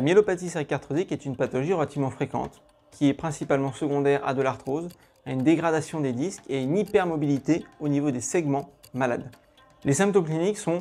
La myélopathie cérébrale-arthrosique est une pathologie relativement fréquente, qui est principalement secondaire à de l'arthrose, à une dégradation des disques et à une hypermobilité au niveau des segments malades. Les symptômes cliniques sont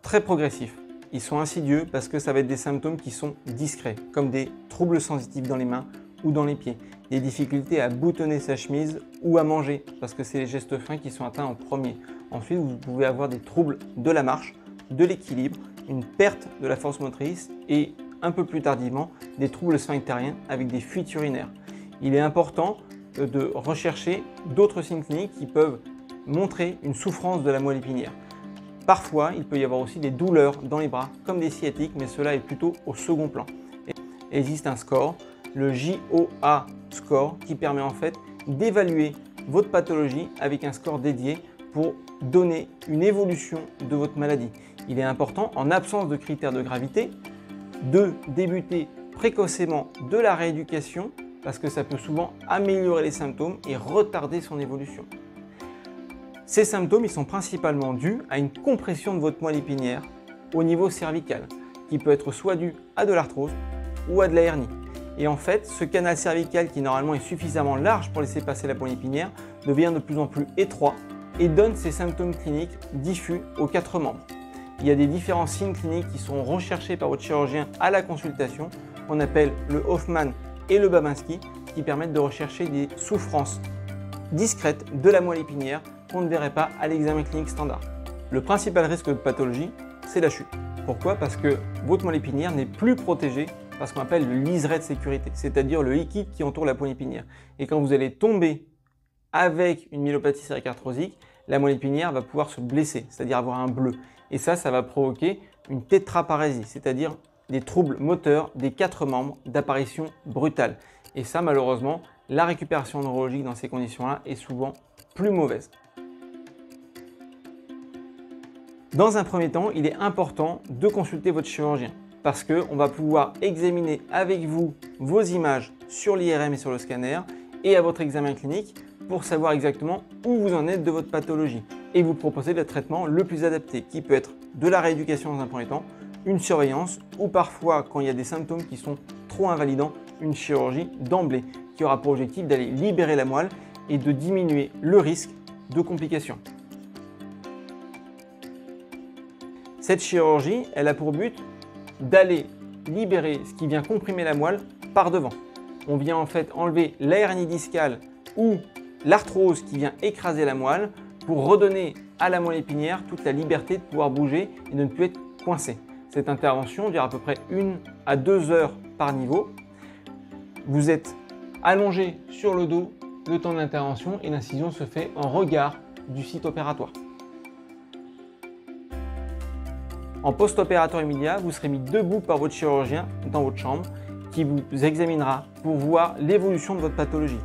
très progressifs. Ils sont insidieux parce que ça va être des symptômes qui sont discrets, comme des troubles sensitifs dans les mains ou dans les pieds, des difficultés à boutonner sa chemise ou à manger, parce que c'est les gestes fins qui sont atteints en premier. Ensuite, vous pouvez avoir des troubles de la marche, de l'équilibre, une perte de la force motrice et un peu plus tardivement des troubles sphinctériens avec des fuites urinaires. Il est important de rechercher d'autres signes cliniques qui peuvent montrer une souffrance de la moelle épinière. Parfois, il peut y avoir aussi des douleurs dans les bras, comme des sciatiques, mais cela est plutôt au second plan. Il existe un score, le JOA score, qui permet en fait d'évaluer votre pathologie avec un score dédié pour donner une évolution de votre maladie. Il est important, en absence de critères de gravité, de débuter précocement de la rééducation parce que ça peut souvent améliorer les symptômes et retarder son évolution. Ces symptômes ils sont principalement dus à une compression de votre moelle épinière au niveau cervical, qui peut être soit dû à de l'arthrose ou à de la hernie. Et en fait, ce canal cervical qui normalement est suffisamment large pour laisser passer la moelle épinière devient de plus en plus étroit et donne ces symptômes cliniques diffus aux 4 membres. Il y a des différents signes cliniques qui seront recherchés par votre chirurgien à la consultation, qu'on appelle le Hoffman et le Babinski, qui permettent de rechercher des souffrances discrètes de la moelle épinière qu'on ne verrait pas à l'examen clinique standard. Le principal risque de pathologie, c'est la chute. Pourquoi? Parce que votre moelle épinière n'est plus protégée par ce qu'on appelle le liseré de sécurité, c'est-à-dire le liquide qui entoure la moelle épinière. Et quand vous allez tomber avec une myélopathie cérébrale-arthrosique, la moelle épinière va pouvoir se blesser, c'est-à-dire avoir un bleu. Et ça va provoquer une tétraparésie, c'est-à-dire des troubles moteurs des 4 membres d'apparition brutale. Et ça, malheureusement, la récupération neurologique dans ces conditions-là est souvent plus mauvaise. Dans un premier temps, il est important de consulter votre chirurgien parce qu'on va pouvoir examiner avec vous vos images sur l'IRM et sur le scanner et à votre examen clinique pour savoir exactement où vous en êtes de votre pathologie et vous proposer le traitement le plus adapté qui peut être de la rééducation dans un premier temps, une surveillance ou parfois quand il y a des symptômes qui sont trop invalidants, une chirurgie d'emblée qui aura pour objectif d'aller libérer la moelle et de diminuer le risque de complications. Cette chirurgie, elle a pour but d'aller libérer ce qui vient comprimer la moelle par devant. On vient en fait enlever la hernie discale ou l'arthrose qui vient écraser la moelle pour redonner à la moelle épinière toute la liberté de pouvoir bouger et de ne plus être coincé. Cette intervention dure à peu près 1 à 2 heures par niveau. Vous êtes allongé sur le dos le temps de l'intervention et l'incision se fait en regard du site opératoire. En post-opératoire immédiat, vous serez mis debout par votre chirurgien dans votre chambre qui vous examinera pour voir l'évolution de votre pathologie.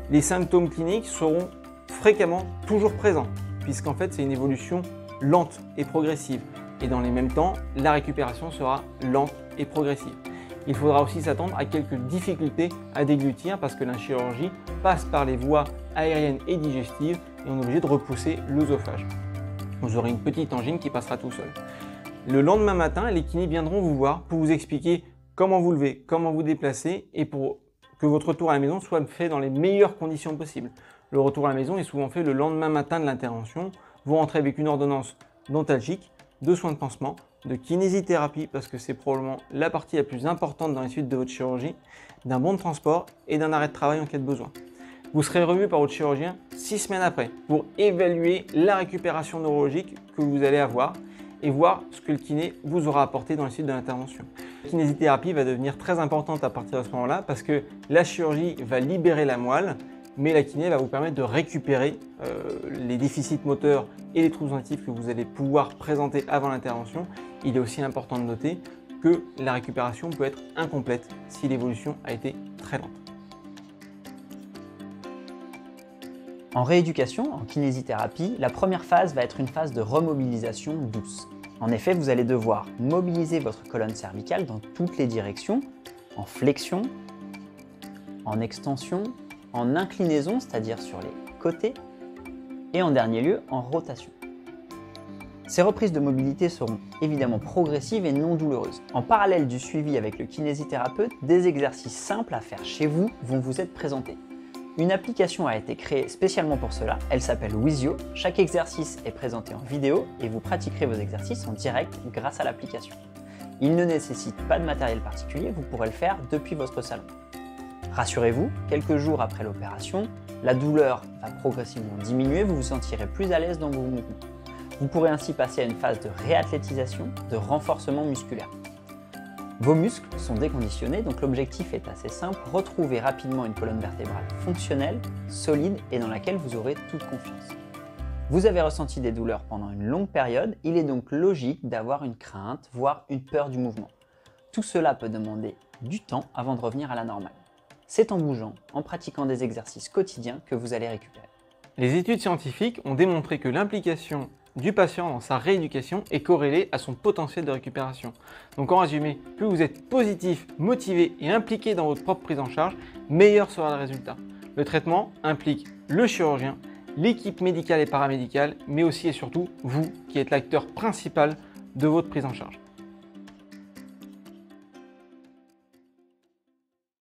Les symptômes cliniques seront fréquemment toujours présents puisqu'en fait c'est une évolution lente et progressive et dans les mêmes temps la récupération sera lente et progressive. Il faudra aussi s'attendre à quelques difficultés à déglutir parce que la chirurgie passe par les voies aériennes et digestives et on est obligé de repousser l'œsophage. Vous aurez une petite angine qui passera tout seul. Le lendemain matin, les kinés viendront vous voir pour vous expliquer comment vous lever, comment vous déplacer et pour que votre retour à la maison soit fait dans les meilleures conditions possibles. Le retour à la maison est souvent fait le lendemain matin de l'intervention. Vous rentrez avec une ordonnance dentalgique, de soins de pansement, de kinésithérapie parce que c'est probablement la partie la plus importante dans les suites de votre chirurgie, d'un bon de transport et d'un arrêt de travail en cas de besoin. Vous serez revu par votre chirurgien 6 semaines après pour évaluer la récupération neurologique que vous allez avoir et voir ce que le kiné vous aura apporté dans les suites de l'intervention. La kinésithérapie va devenir très importante à partir de ce moment-là parce que la chirurgie va libérer la moelle, mais la kiné va vous permettre de récupérer les déficits moteurs et les troubles sensitifs que vous allez pouvoir présenter avant l'intervention. Il est aussi important de noter que la récupération peut être incomplète si l'évolution a été très lente. En rééducation, en kinésithérapie, la première phase va être une phase de remobilisation douce. En effet, vous allez devoir mobiliser votre colonne cervicale dans toutes les directions, en flexion, en extension, en inclinaison, c'est-à-dire sur les côtés, et en dernier lieu, en rotation. Ces reprises de mobilité seront évidemment progressives et non douloureuses. En parallèle du suivi avec le kinésithérapeute, des exercices simples à faire chez vous vont vous être présentés. Une application a été créée spécialement pour cela, elle s'appelle Wizio. Chaque exercice est présenté en vidéo et vous pratiquerez vos exercices en direct grâce à l'application. Il ne nécessite pas de matériel particulier, vous pourrez le faire depuis votre salon. Rassurez-vous, quelques jours après l'opération, la douleur va progressivement diminuer, vous vous sentirez plus à l'aise dans vos mouvements. Vous pourrez ainsi passer à une phase de réathlétisation, de renforcement musculaire. Vos muscles sont déconditionnés, donc l'objectif est assez simple, retrouver rapidement une colonne vertébrale fonctionnelle, solide et dans laquelle vous aurez toute confiance. Vous avez ressenti des douleurs pendant une longue période, il est donc logique d'avoir une crainte, voire une peur du mouvement. Tout cela peut demander du temps avant de revenir à la normale. C'est en bougeant, en pratiquant des exercices quotidiens que vous allez récupérer. Les études scientifiques ont démontré que l'implication du patient dans sa rééducation est corrélée à son potentiel de récupération. Donc en résumé, plus vous êtes positif, motivé et impliqué dans votre propre prise en charge, meilleur sera le résultat. Le traitement implique le chirurgien, l'équipe médicale et paramédicale, mais aussi et surtout vous qui êtes l'acteur principal de votre prise en charge.